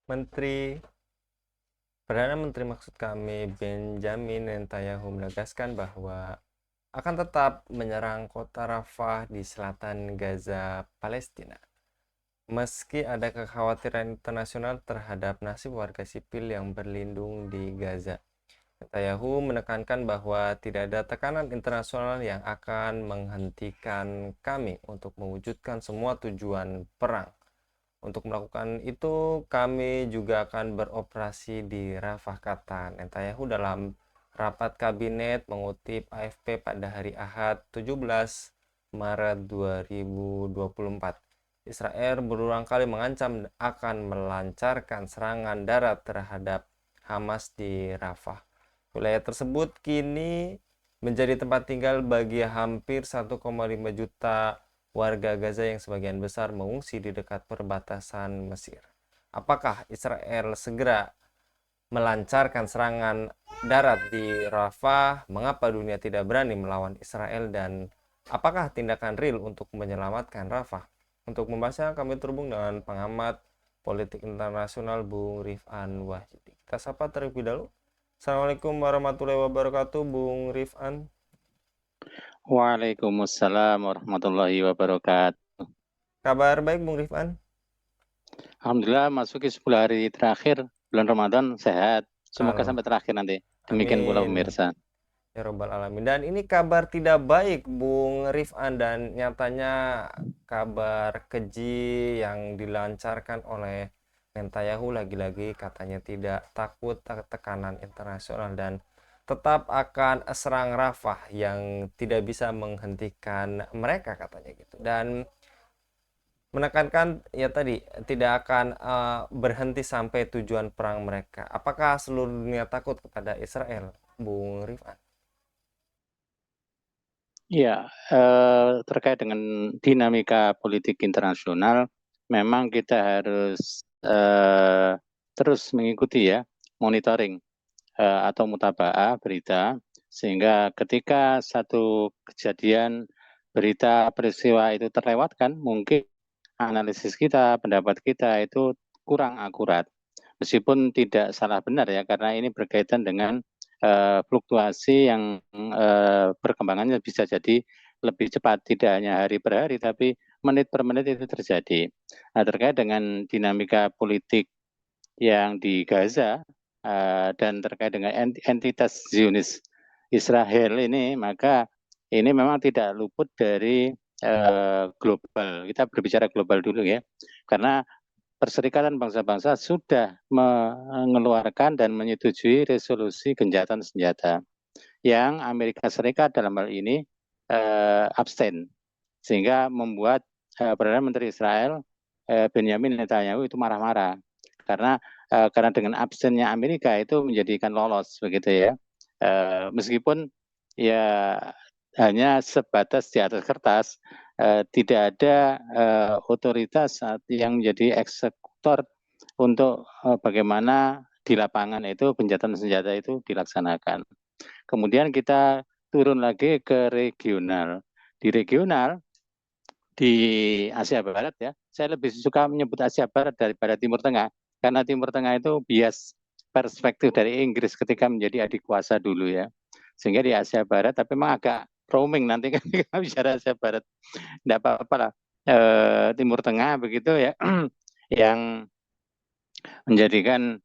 Menteri Perdana Menteri maksud kami Benjamin Netanyahu menegaskan bahwa akan tetap menyerang kota Rafah di selatan Gaza, Palestina. Meski ada kekhawatiran internasional terhadap nasib warga sipil yang berlindung di Gaza. Netanyahu menekankan bahwa tidak ada tekanan internasional yang akan menghentikan kami untuk mewujudkan semua tujuan perang. Untuk melakukan itu, kami juga akan beroperasi di Rafah, kata Netanyahu dalam rapat kabinet mengutip AFP pada hari Ahad 17 Maret 2024. Israel berulang kali mengancam akan melancarkan serangan darat terhadap Hamas di Rafah. Wilayah tersebut kini menjadi tempat tinggal bagi hampir 1,5 juta warga Gaza yang sebagian besar mengungsi di dekat perbatasan Mesir. Apakah Israel segera melancarkan serangan darat di Rafah? Mengapa dunia tidak berani melawan Israel dan apakah tindakan real untuk menyelamatkan Rafah? Untuk membahasnya kami terhubung dengan pengamat politik internasional Bung Rifan Wahyudi. Kita sapa terlebih dahulu. Assalamualaikum warahmatullahi wabarakatuh, Bung Rifan. Waalaikumsalam warahmatullahi wabarakatuh. Kabar baik, Bung Rifan? Alhamdulillah masuki 10 hari terakhir bulan Ramadan sehat. Semoga sampai terakhir nanti. Demikian pula Amin. pemirsa. Ya Robbal Alamin. Dan ini kabar tidak baik, Bung Rifan, dan nyatanya kabar keji yang dilancarkan oleh Netanyahu lagi-lagi katanya tidak takut tekanan internasional dan tetap akan serang Rafah yang tidak bisa menghentikan mereka katanya gitu. Dan menekankan ya tadi tidak akan berhenti sampai tujuan perang mereka. Apakah seluruh dunia takut kepada Israel, Bung Rifan? Ya, terkait dengan dinamika politik internasional, memang kita harus terus mengikuti ya, monitoring atau mutaba'ah berita, sehingga ketika satu kejadian berita peristiwa itu terlewatkan, mungkin analisis kita, pendapat kita itu kurang akurat. Meskipun tidak salah benar ya, karena ini berkaitan dengan fluktuasi yang perkembangannya bisa jadi lebih cepat, tidak hanya hari per hari, tapi menit per menit itu terjadi. Nah, terkait dengan dinamika politik yang di Gaza dan terkait dengan entitas Zionis Israel ini, maka ini memang tidak luput dari global. Kita berbicara global dulu ya, karena Perserikatan Bangsa-Bangsa sudah mengeluarkan dan menyetujui resolusi gencatan senjata yang Amerika Serikat dalam hal ini abstain, sehingga membuat Perdana Menteri Israel Benjamin Netanyahu itu marah-marah karena dengan absennya Amerika itu menjadikan lolos begitu ya. Meskipun ya hanya sebatas di atas kertas, tidak ada otoritas yang menjadi eksekutor untuk bagaimana di lapangan itu gencatan senjata itu dilaksanakan. Kemudian kita turun lagi ke regional. Di regional di Asia Barat ya, saya lebih suka menyebut Asia Barat daripada Timur Tengah, karena Timur Tengah itu bias perspektif dari Inggris ketika menjadi adik kuasa dulu ya, sehingga di Asia Barat, tapi memang agak roaming nanti kan kita bicara Asia Barat, tidak apa-apa lah. Timur Tengah begitu ya, yang menjadikan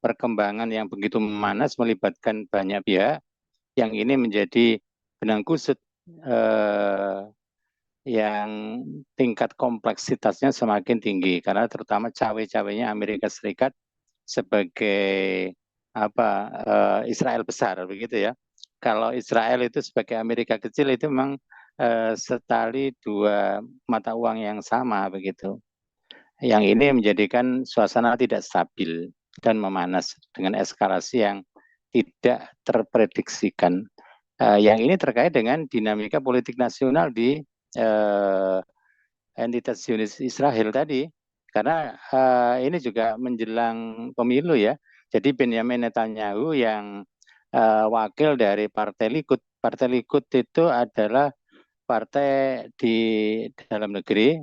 perkembangan yang begitu memanas melibatkan banyak pihak, yang ini menjadi benang kusut yang tingkat kompleksitasnya semakin tinggi, karena terutama cawe-cawenya Amerika Serikat sebagai Israel besar begitu ya. Kalau Israel itu sebagai Amerika kecil itu memang setali dua mata uang yang sama begitu. Yang ini menjadikan suasana tidak stabil dan memanas dengan eskalasi yang tidak terprediksikan. Yang ini terkait dengan dinamika politik nasional di entitas Zionis Israel tadi, karena ini juga menjelang pemilu ya. Jadi Benjamin Netanyahu yang wakil dari Partai Likud. Partai Likud itu adalah partai di dalam negeri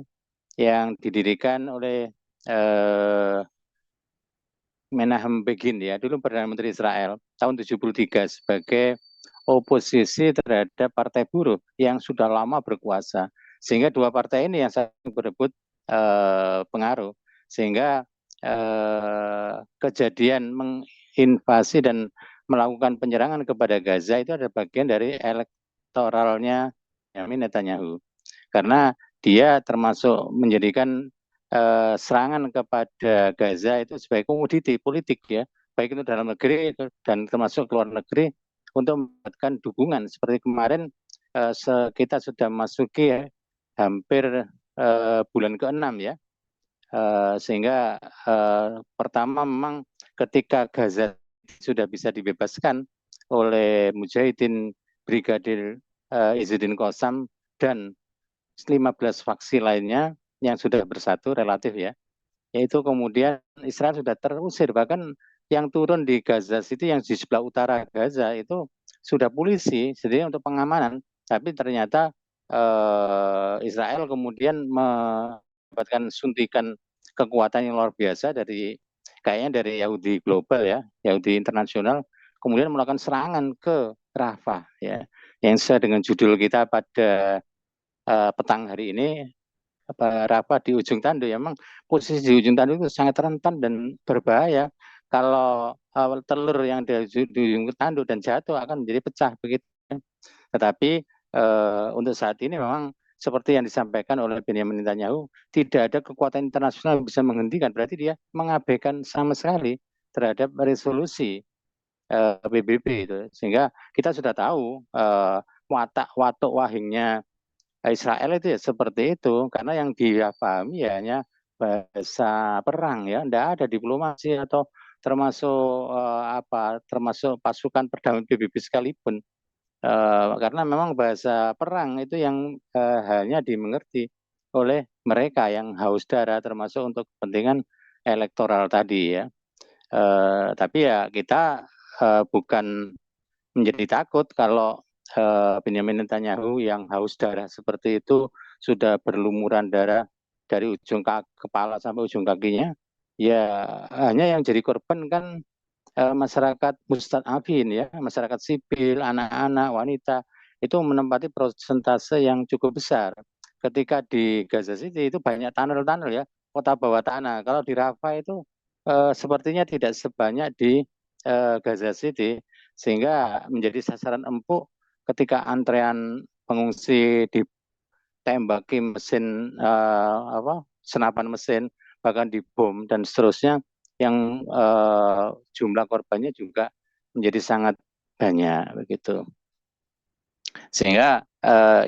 yang didirikan oleh eh, Menahem Begin ya, dulu Perdana Menteri Israel tahun 73 sebagai oposisi terhadap Partai Buruh yang sudah lama berkuasa. Sehingga dua partai ini yang saling berebut pengaruh. Sehingga kejadian menginvasi dan melakukan penyerangan kepada Gaza itu ada bagian dari elektoralnya Benjamin Netanyahu. Karena dia termasuk menjadikan serangan kepada Gaza itu sebagai komoditi politik ya, baik itu dalam negeri dan termasuk luar negeri untuk mendapatkan dukungan. Seperti kemarin kita sudah masuki ya, hampir bulan ke-6 ya, sehingga pertama memang ketika Gaza sudah bisa dibebaskan oleh Mujahidin Brigadir Izzuddin Qassam dan 15 faksi lainnya yang sudah bersatu relatif ya, yaitu kemudian Israel sudah terusir, bahkan yang turun di Gaza City yang di sebelah utara Gaza itu sudah polisi jadi untuk pengamanan, tapi ternyata Israel kemudian mendapatkan suntikan kekuatan yang luar biasa dari kayaknya dari Yahudi global ya, Yahudi internasional, kemudian melakukan serangan ke Rafah ya, yang sesuai dengan judul kita pada petang hari ini, Rafah di ujung tanduk. Ya, memang posisi di ujung tanduk itu sangat rentan dan berbahaya. Kalau telur yang di ujung tanduk dan jatuh akan menjadi pecah begitu. Tetapi untuk saat ini memang seperti yang disampaikan oleh Benjamin Netanyahu, tidak ada kekuatan internasional yang bisa menghentikan. Berarti dia mengabaikan sama sekali terhadap resolusi PBB itu. Sehingga kita sudah tahu watak wahingnya Israel itu ya seperti itu, karena yang dia pahami ya hanya bahasa perang ya, tidak ada diplomasi atau termasuk termasuk pasukan perdamaian PBB sekalipun, karena memang bahasa perang itu yang hanya dimengerti oleh mereka yang haus darah, termasuk untuk kepentingan elektoral tadi ya. Tapi ya kita bukan menjadi takut kalau Benjamin Netanyahu yang haus darah seperti itu sudah berlumuran darah dari ujung kepala sampai ujung kakinya, ya hanya yang jadi korban kan masyarakat mustadafin ya, masyarakat sipil, anak-anak, wanita itu menempati persentase yang cukup besar. Ketika di Gaza City itu banyak tunnel-tunnel ya, kota bawah tanah. Kalau di Rafah itu sepertinya tidak sebanyak di Gaza City, sehingga menjadi sasaran empuk ketika antrean pengungsi ditembaki mesin senapan mesin, bahkan dibom dan seterusnya, yang jumlah korbannya juga menjadi sangat banyak begitu. Sehingga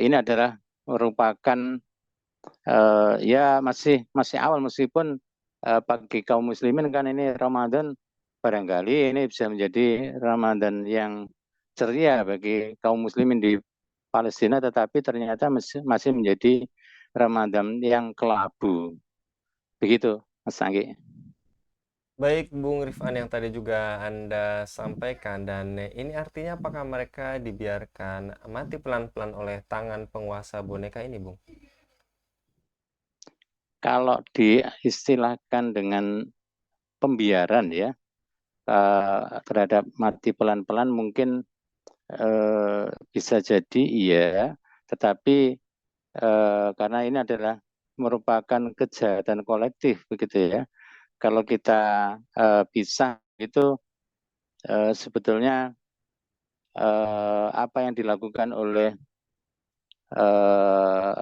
ini adalah merupakan ya masih awal, meskipun bagi kaum muslimin kan ini Ramadan barangkali ini bisa menjadi Ramadan yang ceria bagi kaum muslimin di Palestina, tetapi ternyata masih menjadi Ramadan yang kelabu. Begitu, Mas Anggi. Baik, Bung Rifan, yang tadi juga Anda sampaikan, dan ini artinya apakah mereka dibiarkan mati pelan-pelan oleh tangan penguasa boneka ini, Bung? Kalau diistilahkan dengan pembiaran ya, terhadap mati pelan-pelan mungkin bisa jadi iya, tetapi karena ini adalah merupakan kejahatan kolektif begitu ya. Kalau kita pisah itu sebetulnya apa yang dilakukan oleh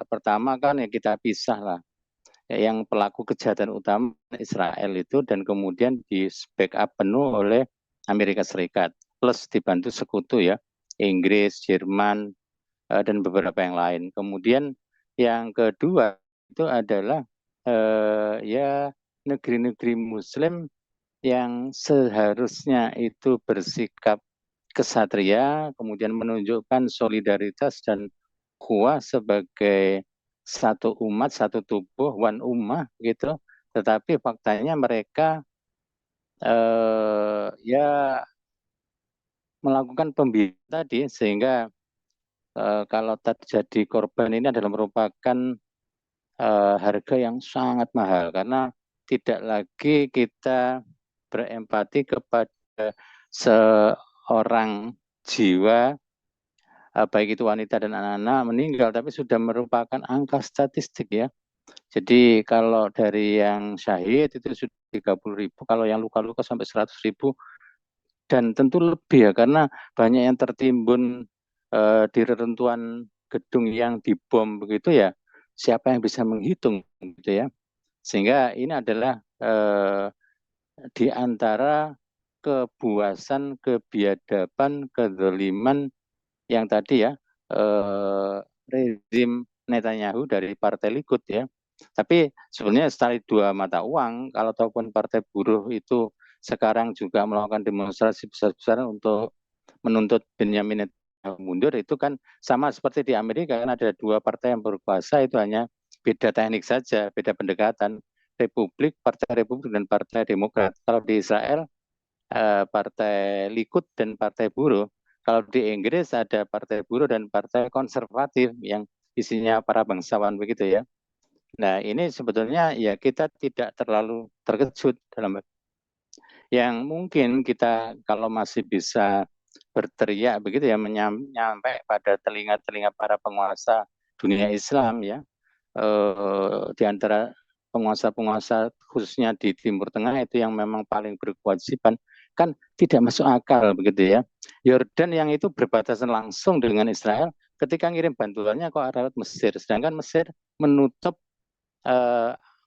pertama kan ya kita pisah lah. Yang pelaku kejahatan utama Israel itu, dan kemudian di backup penuh oleh Amerika Serikat plus dibantu sekutu ya, Inggris, Jerman, dan beberapa yang lain. Kemudian yang kedua itu adalah ya negeri-negeri Muslim yang seharusnya itu bersikap kesatria, kemudian menunjukkan solidaritas dan kuah sebagai satu umat, satu tubuh, one ummah gitu. Tetapi faktanya mereka ya melakukan pembina tadi, sehingga kalau terjadi korban ini adalah merupakan harga yang sangat mahal, karena tidak lagi kita berempati kepada seorang jiwa, baik itu wanita dan anak-anak meninggal, tapi sudah merupakan angka statistik ya. Jadi kalau dari yang syahid itu sudah 30.000, kalau yang luka-luka sampai 100.000, dan tentu lebih ya, karena banyak yang tertimbun di reruntuhan gedung yang dibom begitu ya, siapa yang bisa menghitung gitu ya. Sehingga ini adalah di antara kebuasan, kebiadaban, kezaliman yang tadi ya, rezim Netanyahu dari Partai Likud ya. Tapi sebenarnya setali dua mata uang, kalau ataupun Partai Buruh itu sekarang juga melakukan demonstrasi besar-besaran untuk menuntut Benjamin Netanyahu mundur, itu kan sama seperti di Amerika, kan ada dua partai yang berkuasa, itu hanya beda teknik saja, beda pendekatan. Partai Republik dan Partai Demokrat. Kalau di Israel, Partai Likud dan Partai Buruh. Kalau di Inggris ada Partai Buruh dan Partai Konservatif yang isinya para bangsawan begitu ya. Nah ini sebetulnya ya kita tidak terlalu terkejut dalam yang mungkin kita kalau masih bisa berteriak begitu ya, menyampai pada telinga-telinga para penguasa dunia Islam ya, di antara penguasa-penguasa khususnya di Timur Tengah itu yang memang paling berkewajiban, kan tidak masuk akal begitu ya. Yordan yang itu berbatasan langsung dengan Israel, ketika ngirim bantuannya kok lewat Mesir, sedangkan Mesir menutup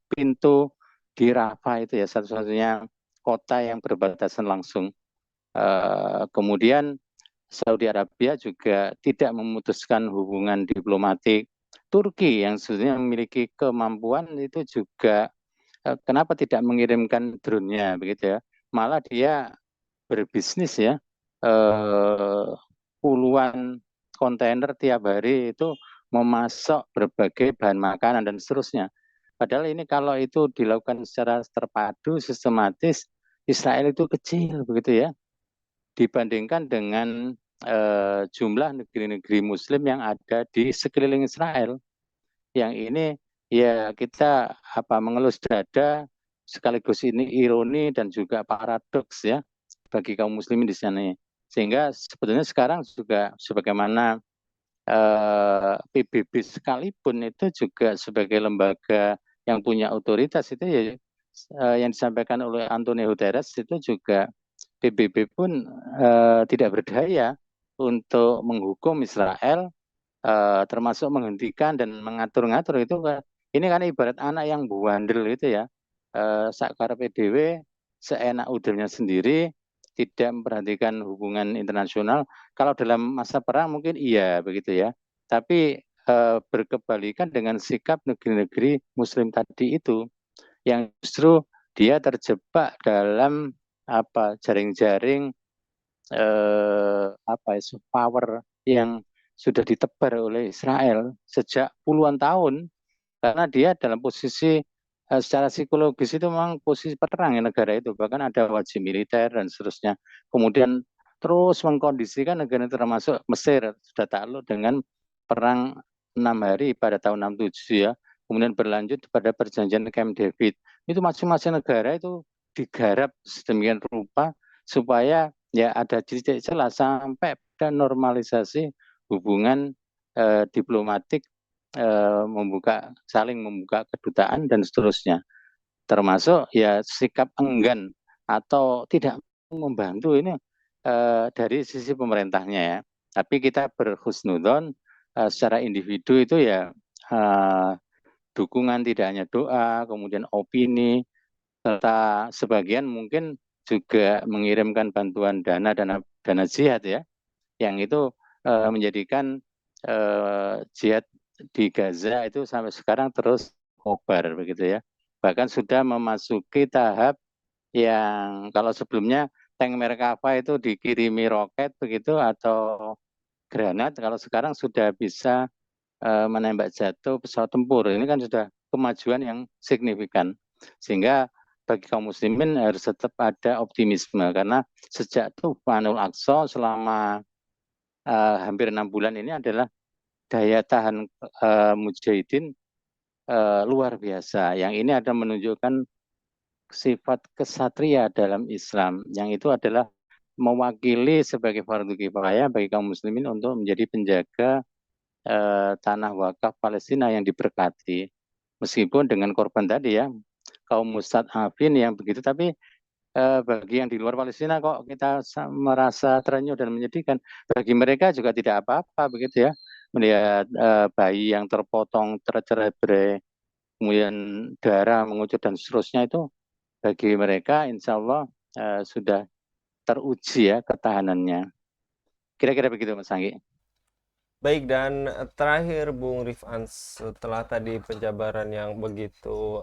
pintu di Rafah itu ya, satu-satunya kota yang berbatasan langsung. Kemudian Saudi Arabia juga tidak memutuskan hubungan diplomatik. Turki yang sebenarnya memiliki kemampuan itu juga kenapa tidak mengirimkan drone-nya begitu ya. Malah dia berbisnis ya, puluhan kontainer tiap hari itu memasok berbagai bahan makanan dan seterusnya. Padahal ini kalau itu dilakukan secara terpadu, sistematis, Israel itu kecil begitu ya, dibandingkan dengan jumlah negeri-negeri Muslim yang ada di sekeliling Israel. Yang ini ya kita mengelus dada, sekaligus ini ironi dan juga paradoks ya bagi kaum muslimin di sana. Sehingga sebetulnya sekarang juga sebagaimana PBB sekalipun itu juga sebagai lembaga yang punya otoritas itu ya, yang disampaikan oleh Antonio Guterres itu juga PBB pun tidak berdaya untuk menghukum Israel, termasuk menghentikan dan mengatur-ngatur itu. Ini kan ibarat anak yang bandel itu ya, sakar PDW, seenak udarnya sendiri, tidak memperhatikan hubungan internasional. Kalau dalam masa perang mungkin iya begitu ya, tapi berkebalikan dengan sikap negeri-negeri Muslim tadi itu, yang justru dia terjebak dalam jaring-jaring power yang sudah ditebar oleh Israel sejak puluhan tahun, karena dia dalam posisi secara psikologis itu memang posisi perang ya negara itu, bahkan ada wajib militer dan seterusnya. Kemudian terus mengkondisikan negara termasuk Mesir sudah takluk dengan perang 6 hari pada tahun 67 ya, kemudian berlanjut pada perjanjian Camp David. Itu masing-masing negara itu digarap sedemikian rupa supaya ya ada titik celah sampai pada normalisasi hubungan diplomatik, saling membuka kedutaan dan seterusnya, termasuk ya sikap enggan atau tidak membantu ini dari sisi pemerintahnya ya. Tapi kita berhusnudon secara individu itu ya, dukungan tidak hanya doa, kemudian opini, serta sebagian mungkin juga mengirimkan bantuan dana jihad ya, yang itu menjadikan jihad di Gaza itu sampai sekarang terus kobar begitu ya. Bahkan sudah memasuki tahap yang kalau sebelumnya tank Merkava itu dikirimi roket begitu atau granat, kalau sekarang sudah bisa menembak jatuh pesawat tempur. Ini kan sudah kemajuan yang signifikan. Sehingga bagi kaum muslimin harus tetap ada optimisme, karena sejak Tufanul Aqsa selama hampir 6 bulan ini adalah daya tahan mujahidin luar biasa. Yang ini ada menunjukkan sifat kesatria dalam Islam, yang itu adalah mewakili sebagai fardu kifayah bagi kaum muslimin untuk menjadi penjaga tanah wakaf Palestina yang diberkati. Meskipun dengan korban tadi ya, kaum mustad'afin yang begitu, tapi bagi yang di luar Palestina kok kita merasa terenyuh dan menyedihkan. Bagi mereka juga tidak apa-apa begitu ya, melihat bayi yang terpotong, tercerai-berai, kemudian darah mengucur dan seterusnya, itu bagi mereka insya Allah sudah teruji ya ketahanannya. Kira-kira begitu Mas Anggi. Baik, dan terakhir Bung Rifan, setelah tadi penjabaran yang begitu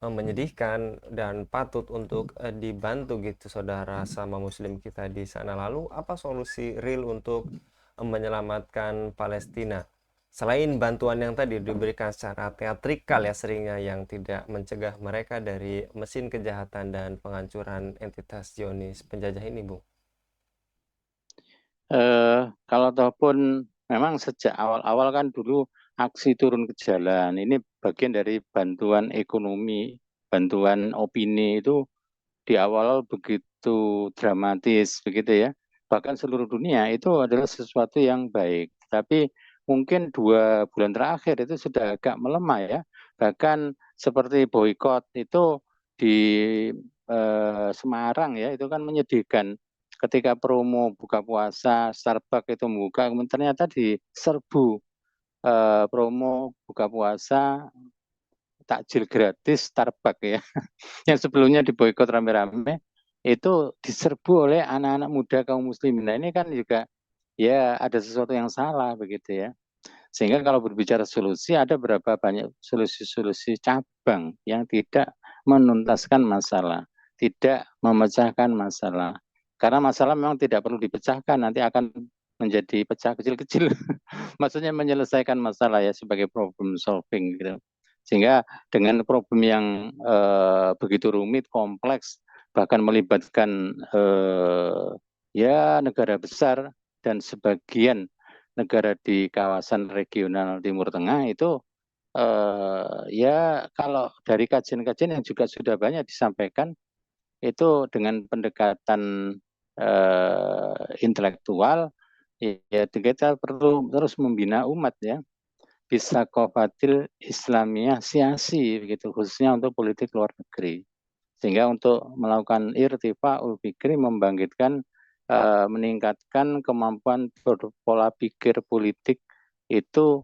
menyedihkan dan patut untuk dibantu gitu saudara sama muslim kita di sana, lalu apa solusi real untuk menyelamatkan Palestina selain bantuan yang tadi diberikan secara teatrikal ya seringnya, yang tidak mencegah mereka dari mesin kejahatan dan penghancuran entitas Zionis penjajah ini, Bu? Kalau ataupun memang sejak awal-awal kan dulu aksi turun ke jalan, ini bagian dari bantuan ekonomi, bantuan opini itu di awal begitu dramatis begitu ya. Bahkan seluruh dunia itu adalah sesuatu yang baik. Tapi mungkin 2 bulan terakhir itu sudah agak melemah ya. Bahkan seperti boykot itu di Semarang ya, itu kan menyedihkan. Ketika promo buka puasa, Starbucks itu membuka, ternyata diserbu promo buka puasa takjil gratis Starbucks ya, yang sebelumnya diboikot rame-rame, itu diserbu oleh anak-anak muda kaum muslimin. Nah ini kan juga ya ada sesuatu yang salah begitu ya. Sehingga kalau berbicara solusi, ada berapa banyak solusi-solusi cabang yang tidak menuntaskan masalah, tidak memecahkan masalah. Karena masalah memang tidak perlu dipecahkan, nanti akan menjadi pecah kecil-kecil. Maksudnya menyelesaikan masalah ya, sebagai problem solving gitu. Sehingga dengan problem yang begitu rumit, kompleks, bahkan melibatkan ya negara besar dan sebagian negara di kawasan regional Timur Tengah itu ya kalau dari kajian-kajian yang juga sudah banyak disampaikan, itu dengan pendekatan intelektual ya kita perlu terus membina umat ya, bisa kofatil Islamiyah siasi begitu, khususnya untuk politik luar negeri, sehingga untuk melakukan irtifa'ul fikri, membangkitkan meningkatkan kemampuan pola pikir politik itu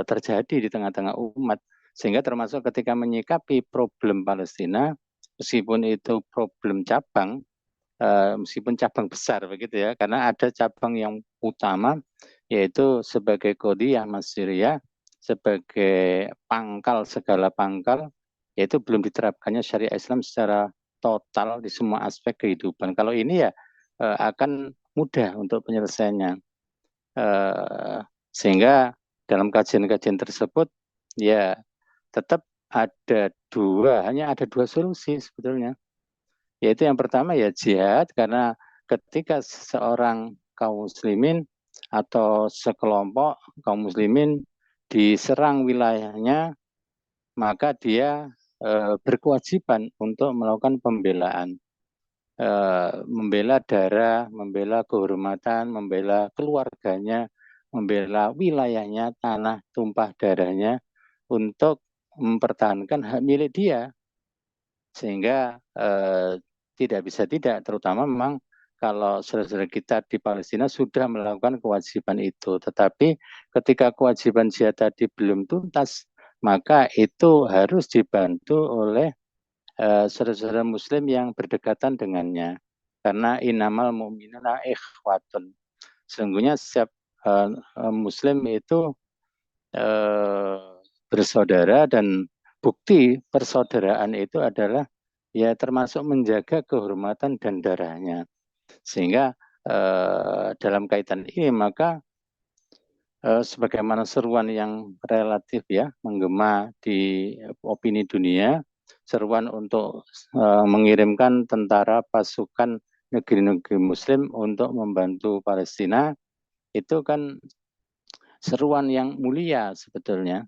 terjadi di tengah-tengah umat, sehingga termasuk ketika menyikapi problem Palestina, meskipun itu problem cabang, meskipun cabang besar begitu ya, karena ada cabang yang utama yaitu sebagai qadhiyah Masiriyah, sebagai pangkal segala pangkal, yaitu belum diterapkannya syariat Islam secara total di semua aspek kehidupan. Kalau ini ya akan mudah untuk penyelesaiannya. Sehingga dalam kajian-kajian tersebut ya tetap hanya ada dua solusi sebetulnya. Yaitu yang pertama ya jihad, karena ketika seorang kaum muslimin atau sekelompok kaum muslimin diserang wilayahnya, maka dia berkewajiban untuk melakukan pembelaan, membela darah, membela kehormatan, membela keluarganya, membela wilayahnya, tanah tumpah darahnya, untuk mempertahankan hak milik dia. Sehingga tidak bisa tidak, terutama memang kalau saudara-saudara kita di Palestina sudah melakukan kewajiban itu, tetapi ketika kewajiban jihad tadi belum tuntas, maka itu harus dibantu oleh saudara-saudara muslim yang berdekatan dengannya. Karena innamal mu'minuna ikhwatun. Sesungguhnya setiap muslim itu bersaudara, dan bukti persaudaraan itu adalah ya termasuk menjaga kehormatan dan darahnya. Sehingga dalam kaitan ini maka sebagaimana seruan yang relatif ya menggema di opini dunia, seruan untuk mengirimkan tentara pasukan negeri-negeri muslim untuk membantu Palestina, itu kan seruan yang mulia sebetulnya.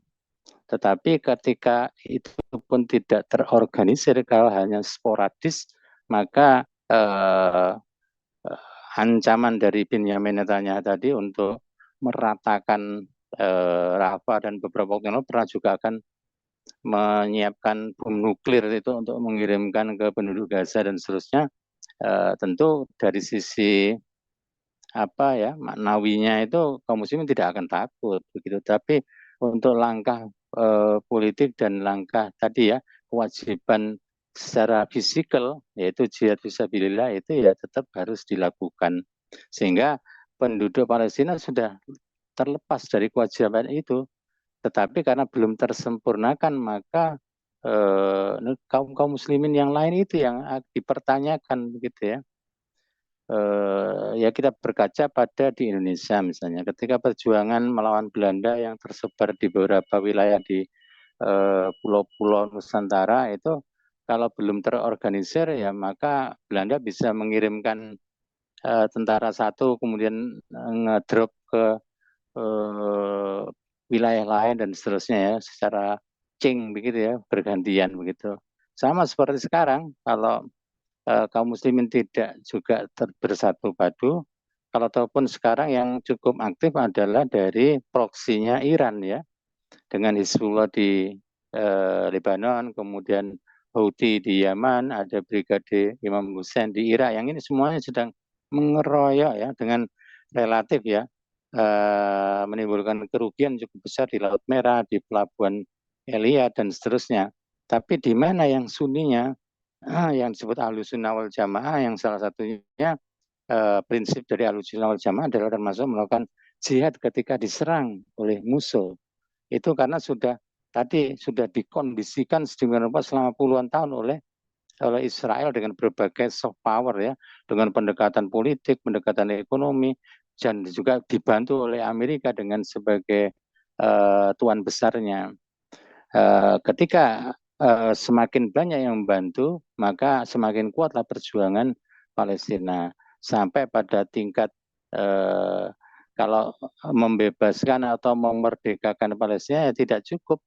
Tetapi ketika itu pun tidak terorganisir, kalau hanya sporadis, maka ancaman dari Benjamin Netanyahu tadi untuk meratakan Rafah dan beberapa waktu yang lalu pernah juga akan menyiapkan bom nuklir itu untuk mengirimkan ke penduduk Gaza dan seterusnya. Tentu dari sisi apa ya maknawinya itu kaum muslimin tidak akan takut begitu, tapi untuk langkah politik dan langkah tadi ya kewajiban secara fisikal yaitu jihad fisabilillah itu ya tetap harus dilakukan, sehingga penduduk Palestina sudah terlepas dari kewajiban itu, tetapi karena belum tersempurnakan maka kaum kaum muslimin yang lain itu yang dipertanyakan begitu ya. Ya kita berkaca pada di Indonesia misalnya, ketika perjuangan melawan Belanda yang tersebar di beberapa wilayah di pulau-pulau Nusantara itu, kalau belum terorganisir ya maka Belanda bisa mengirimkan tentara satu kemudian ngedrop ke wilayah lain dan seterusnya ya secara begitu ya, bergantian begitu. Sama seperti sekarang, kalau kaum muslimin tidak juga bersatu padu, kalau ataupun sekarang yang cukup aktif adalah dari proksinya Iran ya, dengan Hizbullah di Lebanon, kemudian Houthi di Yaman, ada Brigade Imam Hussein di Irak, yang ini semuanya sedang mengeroyok ya dengan relatif ya menimbulkan kerugian cukup besar di Laut Merah, di Pelabuhan Elia dan seterusnya. Tapi di mana yang Sunninya, yang disebut Ahlussunnah wal Jamaah, yang salah satunya prinsip dari Ahlussunnah wal Jamaah adalah termasuk melakukan jihad ketika diserang oleh musuh. Itu karena sudah dikondisikan sedemikian rupa selama puluhan tahun oleh Israel dengan berbagai soft power ya, dengan pendekatan politik, pendekatan ekonomi, dan juga dibantu oleh Amerika dengan sebagai tuan besarnya. Ketika semakin banyak yang membantu, maka semakin kuatlah perjuangan Palestina sampai pada tingkat kalau membebaskan atau memerdekakan Palestina ya tidak cukup,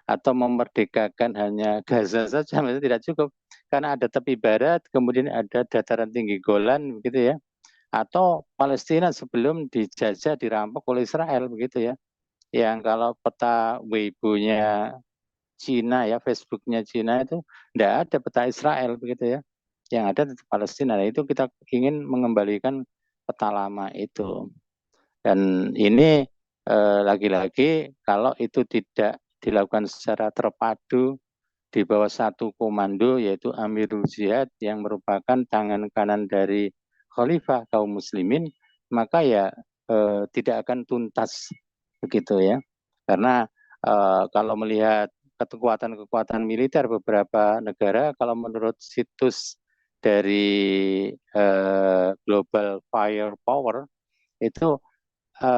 atau memerdekakan hanya Gaza saja itu tidak cukup, karena ada tepi barat, kemudian ada dataran tinggi Golan begitu ya, atau Palestina sebelum dijajah dirampok oleh Israel begitu ya, yang kalau peta Weibo-nya Cina ya, Facebooknya Cina itu tidak ada peta Israel begitu ya, yang ada di Palestina. Nah, itu kita ingin mengembalikan peta lama itu. Dan ini lagi-lagi kalau itu tidak dilakukan secara terpadu di bawah satu komando, yaitu Amirul Jihad yang merupakan tangan kanan dari Khalifah kaum muslimin, maka ya tidak akan tuntas begitu ya. Karena kalau melihat kekuatan-kekuatan militer beberapa negara, kalau menurut situs dari Global Firepower itu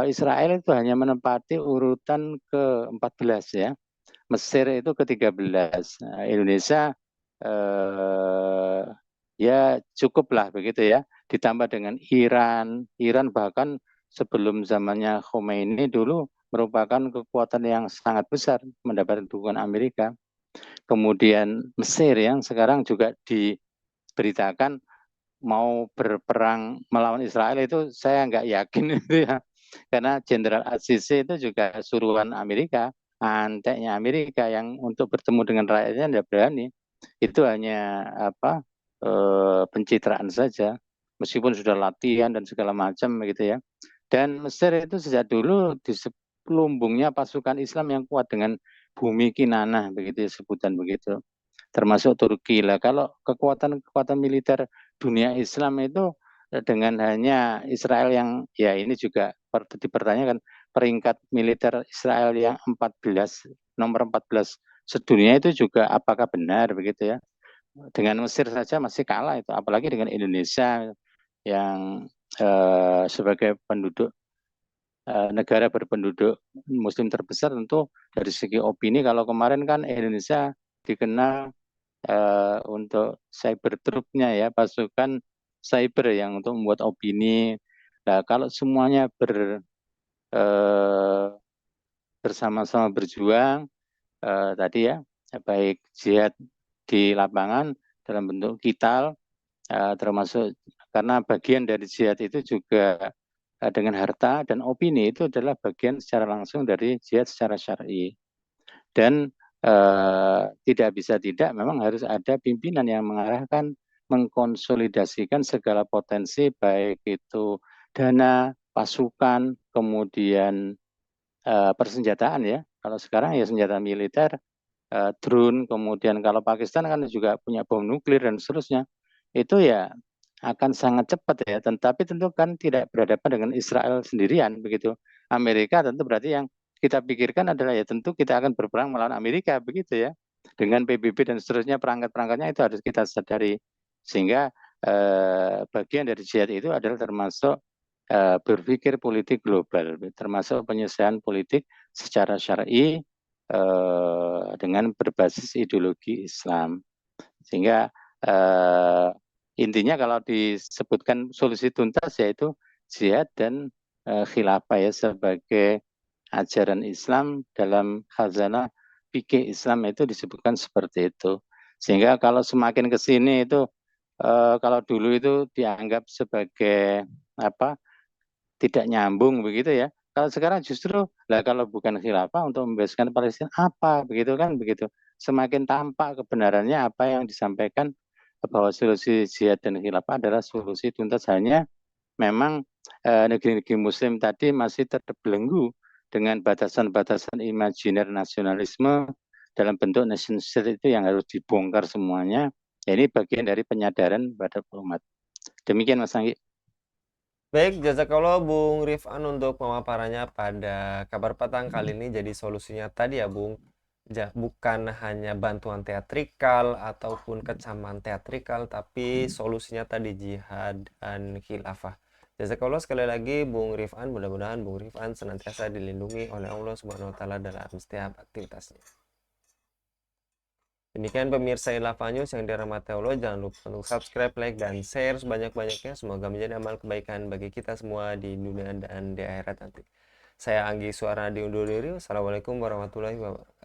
Israel itu hanya menempati urutan ke-14 ya. Mesir itu ke-13. Nah, Indonesia ya cukuplah begitu ya. Ditambah dengan Iran. Iran bahkan sebelum zamannya Khomeini dulu merupakan kekuatan yang sangat besar mendapat dukungan Amerika. Kemudian Mesir yang sekarang juga diberitakan mau berperang melawan Israel, itu saya nggak yakin itu ya. Karena Jenderal Al-Sisi itu juga suruhan Amerika, anteknya Amerika yang untuk bertemu dengan rakyatnya tidak berani. Itu hanya apa pencitraan saja, meskipun sudah latihan dan segala macam gitu ya. Dan Mesir itu sejak dulu di lumbungnya pasukan Islam yang kuat dengan bumi Kinanah begitu ya, sebutan begitu, termasuk Turki lah. Kalau kekuatan-kekuatan militer dunia Islam itu dengan hanya Israel yang ya ini juga dipertanyakan, peringkat militer Israel yang 14, nomor 14 sedunia itu juga apakah benar begitu ya. Dengan Mesir saja masih kalah itu, apalagi dengan Indonesia yang sebagai penduduk negara berpenduduk muslim terbesar, tentu dari segi opini, kalau kemarin kan Indonesia dikenal untuk cyber trupnya ya, pasukan cyber yang untuk membuat opini. Nah, kalau semuanya bersama-sama berjuang, tadi ya, baik jihad di lapangan dalam bentuk qital, termasuk karena bagian dari jihad itu juga dengan harta dan opini itu adalah bagian secara langsung dari jihad secara syar'i. Dan tidak bisa tidak memang harus ada pimpinan yang mengarahkan, mengkonsolidasikan segala potensi baik itu dana, pasukan, kemudian persenjataan ya. Kalau sekarang ya senjata militer, drone, kemudian kalau Pakistan kan juga punya bom nuklir dan seterusnya. Itu ya akan sangat cepat ya, tetapi tentu kan tidak berhadapan dengan Israel sendirian begitu. Amerika tentu berarti yang kita pikirkan adalah ya tentu kita akan berperang melawan Amerika begitu ya. Dengan PBB dan seterusnya perangkat-perangkatnya itu harus kita sadari. Sehingga bagian dari jihad itu adalah termasuk berpikir politik global, termasuk penyelesaian politik secara syar'i dengan berbasis ideologi Islam. Sehingga intinya kalau disebutkan solusi tuntas yaitu jihad dan khilafah ya sebagai ajaran Islam dalam khazanah fikih Islam itu disebutkan seperti itu. Sehingga kalau semakin ke sini itu kalau dulu itu dianggap sebagai apa tidak nyambung begitu ya. Kalau sekarang justru lah kalau bukan khilafah untuk membebaskan Palestina apa begitu kan begitu. Semakin tampak kebenarannya apa yang disampaikan bahwa solusi jihad dan khilafah adalah solusi tuntas, hanya memang negeri-negeri muslim tadi masih terbelenggu dengan batasan-batasan imajiner nasionalisme dalam bentuk nation state itu yang harus dibongkar semuanya. Ya, ini bagian dari penyadaran pada umat. Demikian Mas Anggi. Baik, jazakallah Bung Rifan untuk pemaparannya pada kabar petang kali ini. Jadi solusinya tadi ya Bung, bukan hanya bantuan teatrikal ataupun kecaman teatrikal, tapi solusinya tadi jihad dan khilafah. Jazakallah sekali lagi Bung Rifan, mudah-mudahan Bung Rifan senantiasa dilindungi oleh Allah Subhanahu wa taala dalam setiap aktivitasnya. Demikian pemirsa Ilava News yang dirahmati Allah, jangan lupa untuk subscribe, like, dan share sebanyak-banyaknya. Semoga menjadi amal kebaikan bagi kita semua di dunia dan di akhirat nanti. Saya Anggi Suara diundur diri. Wassalamualaikum warahmatullahi wabarakatuh.